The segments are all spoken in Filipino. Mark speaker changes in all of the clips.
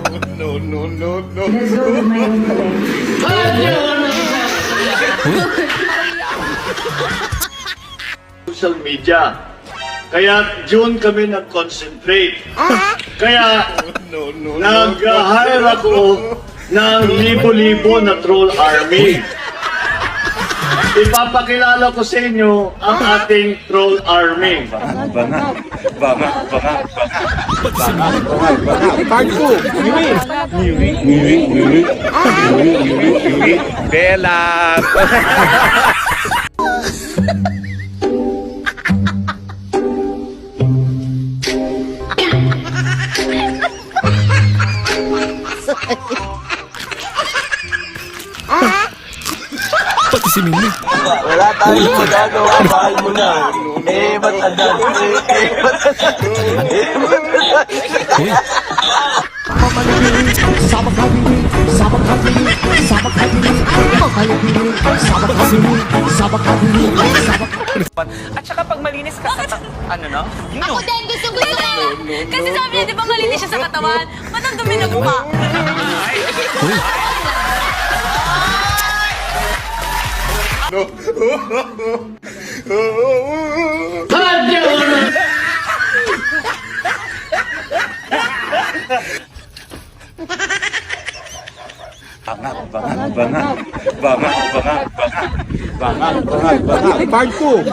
Speaker 1: No, no, no, no.
Speaker 2: Let's go to my room today.
Speaker 3: Social media. Kaya June kami nag-concentrate. Kaya
Speaker 1: No, no, no.
Speaker 3: nag-hire ako ng libo-libo na troll army. Ipapakilala ko sa inyo ang ating troll army.
Speaker 1: Part 2. Bella. Pati si Mimi.
Speaker 4: Wala tayong magagawa, mahal mo na. Matanda.
Speaker 5: At saka pag malinis ka sa... Ano no?
Speaker 6: Ako din, gusto ko. Kasi sabi niya, di ba malinis siya sa katawan? Ba't ang dumi ng mukha?
Speaker 1: Part 2.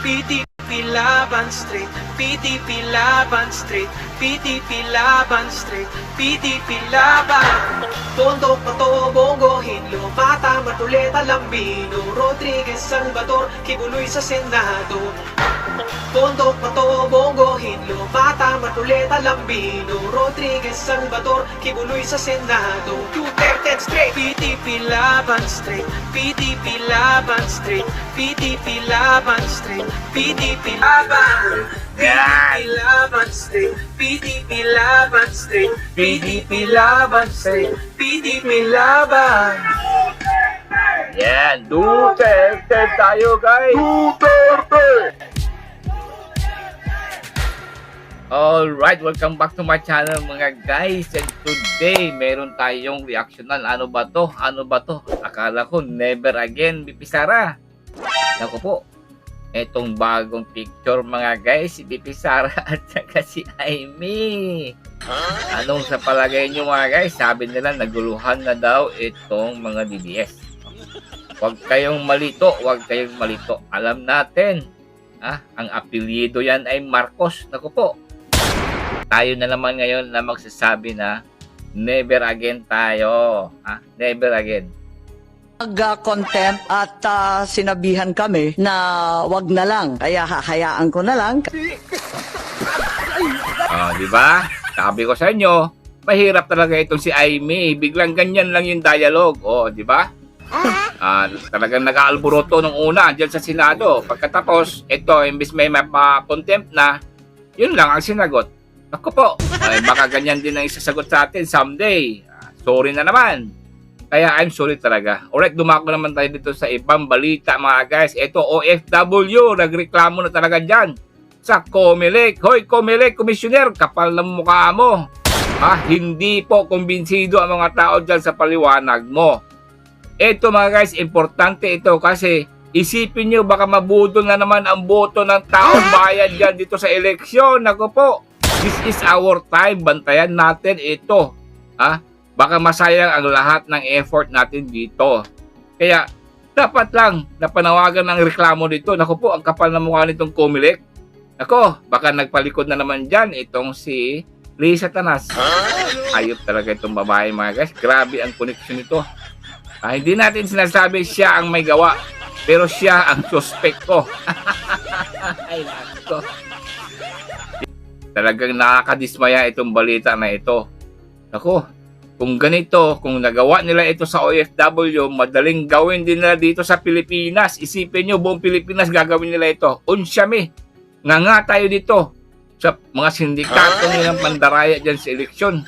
Speaker 5: PTP Laban Street, PTP Laban Street, PTP Laban Street, PTP Laban. Tondo, Pato, Bongo, Hinlo, Mata, Matuleta, Lambino, Rodriguez, Salvador, Kibuloy sa Senado. Tondo, Pato, Bongo, Hinlo, Mata, Matuleta, Lambino, Rodriguez, Salvador, Kibuloy sa Senado. Duterte Straight, PTP Laban Street, PTP Laban Street, PTP Laban Street, PTP Laban. PDP Laban Street, PDP Laban Street, PDP Laban Street, PDP Laban. Yan, Duterte tayo guys. Duterte! Alright, welcome back to my channel mga guys. And today, meron tayong reactionan. Ano ba to? Ano ba to? Akala ko, never again, BP Sara. Naku po. Etong bagong picture mga guys, si BP Sara at saka si Aimee. Anong sa palagay nyo mga guys? Sabi nila naguluhan na daw itong mga DDS. Huwag kayong malito, huwag kayong malito. Alam natin, ang apelyido yan ay Marcos. Naku po. Tayo na naman ngayon na magsasabi na never again tayo. Never again.
Speaker 7: Nag-contempt at sinabihan kami na wag na lang. Kaya hahayaan ko na lang.
Speaker 5: Di ba? Sabi ko sa inyo, mahirap talaga itong si Aimee. Biglang ganyan lang yung dialogue. Di ba? Talagang nag-aalboroto nung una dyan sa Senado. Pagkatapos, ito, imbis may mapa-contempt na, yun lang ang sinagot. Ako po, baka ganyan din ang isasagot sa atin someday. Sorry na naman. Kaya I'm sorry talaga. Alright, dumako naman tayo dito sa ibang balita mga guys. Ito, OFW, nagreklamo na talaga dyan sa COMELEC. Hoy, COMELEC, Commissioner, kapal ng mukha mo. Hindi po kumbinsido ang mga tao dyan sa paliwanag mo. Ito mga guys, importante ito kasi isipin nyo baka mabudol na naman ang boto ng taong bayan dyan dito sa eleksyon. Ako po, this is our time. Bantayan natin ito. Baka masayang ang lahat ng effort natin dito. Kaya, dapat lang napanawagan ng reklamo dito. Naku po, ang kapal na mukha nitong COMELEC. Ako, baka nagpalikod na naman dyan itong si Lisa Tanas. Ayop talaga itong babae mga guys. Grabe ang connection nito. Hindi natin sinasabi siya ang may gawa. Pero siya ang suspect ko. Ay, nako. Talagang nakakadismaya itong balita na ito. Ako, kung ganito, kung nagawa nila ito sa OFW, madaling gawin din nila dito sa Pilipinas. Isipin nyo, buong Pilipinas gagawin nila ito. Unsyami, nga tayo dito. sa mga sindikato nilang pandaraya dyan sa eleksyon.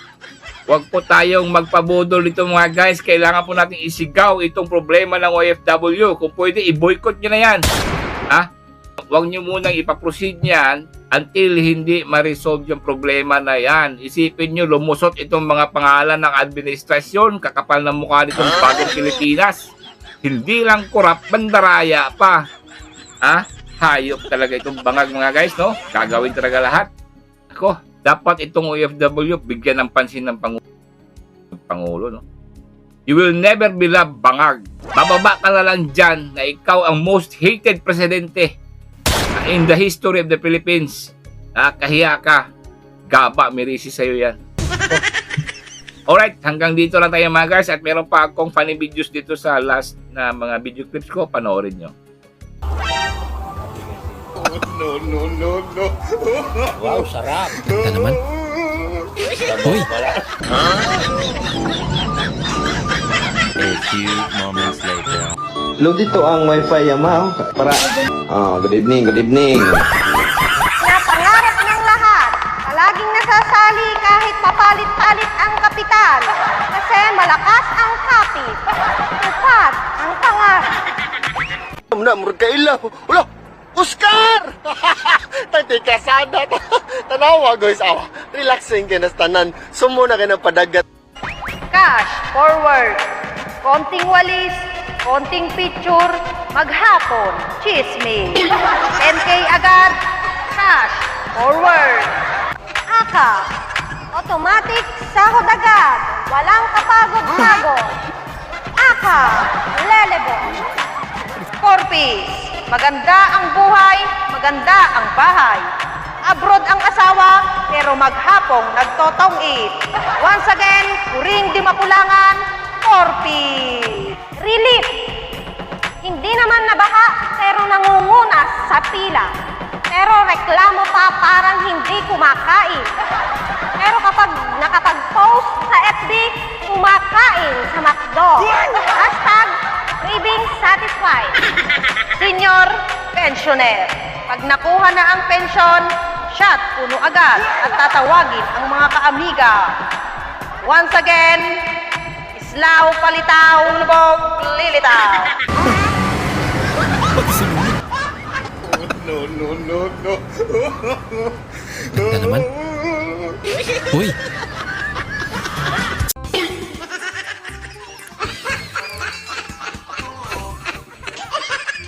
Speaker 5: Huwag po tayong magpabudol dito mga guys. Kailangan po natin isigaw itong problema ng OFW. Kung pwede, i-boycott nyo na yan. Ha? Huwag nyo munang ipaproceed yan until hindi ma-resolve yung problema na yan. Isipin nyo, lumusot itong mga pangalan ng administrasyon, kakapal ng mukha nitong bagong Pilipinas. Hindi lang korap, bandaraya pa. Ha? Hayop talaga itong bangag mga guys, no? Gagawin talaga lahat. Ako, dapat itong OFW bigyan ng pansin ng Pangulo, no? You will never be loved, bangag. Bababa ka na lang dyan na ikaw ang most hated presidente in the history of the Philippines. Kahiya ka. Gaba, mirisi sa'yo yan. Alright, hanggang dito lang tayo mga guys. At meron pa akong funny videos dito sa last na mga video clips ko. Panoorin nyo.
Speaker 4: Wow, sarap.
Speaker 1: Ito naman. Uy!
Speaker 8: A few moments later.
Speaker 9: Lo dito ang wifi Yamaha para good evening, good evening.
Speaker 10: Napangarap ng lahat, palaging nasasali kahit papalit-palit ang kapital. Kasi malakas ang kapit, tupad ang pangarap.
Speaker 4: Muna, murag ka ilaw. Ulo! Oscar! Tati ka sana. Tanawa, guys. Relaxing ka na tanan. Sumuna ka ng padagat.
Speaker 10: Cash forward, konting walis, konting picture, maghapon, chismis. 10K agad, cash forward. Aka, automatic sahod agad, walang kapagod-pagod. Aka, lelebo. Corpis, maganda ang buhay, maganda ang bahay. Abroad ang asawa, pero maghapong nagtotong-it. Once again, kuring di mapulangan, Corpis. Relief, hindi naman nabaha, pero nangungunas sa pila. Pero reklamo pa parang hindi kumakain. Pero kapag nakapag-post sa FB, kumakain sa McDo. Hashtag craving satisfied. Senior pensioner. Pag nakuha na ang pensyon, shot puno agad at tatawagin ang mga kaamiga. Once again, islaw, palitaw, lubog, lilitaw.
Speaker 1: Pati si Mingming. Ito naman. Uy!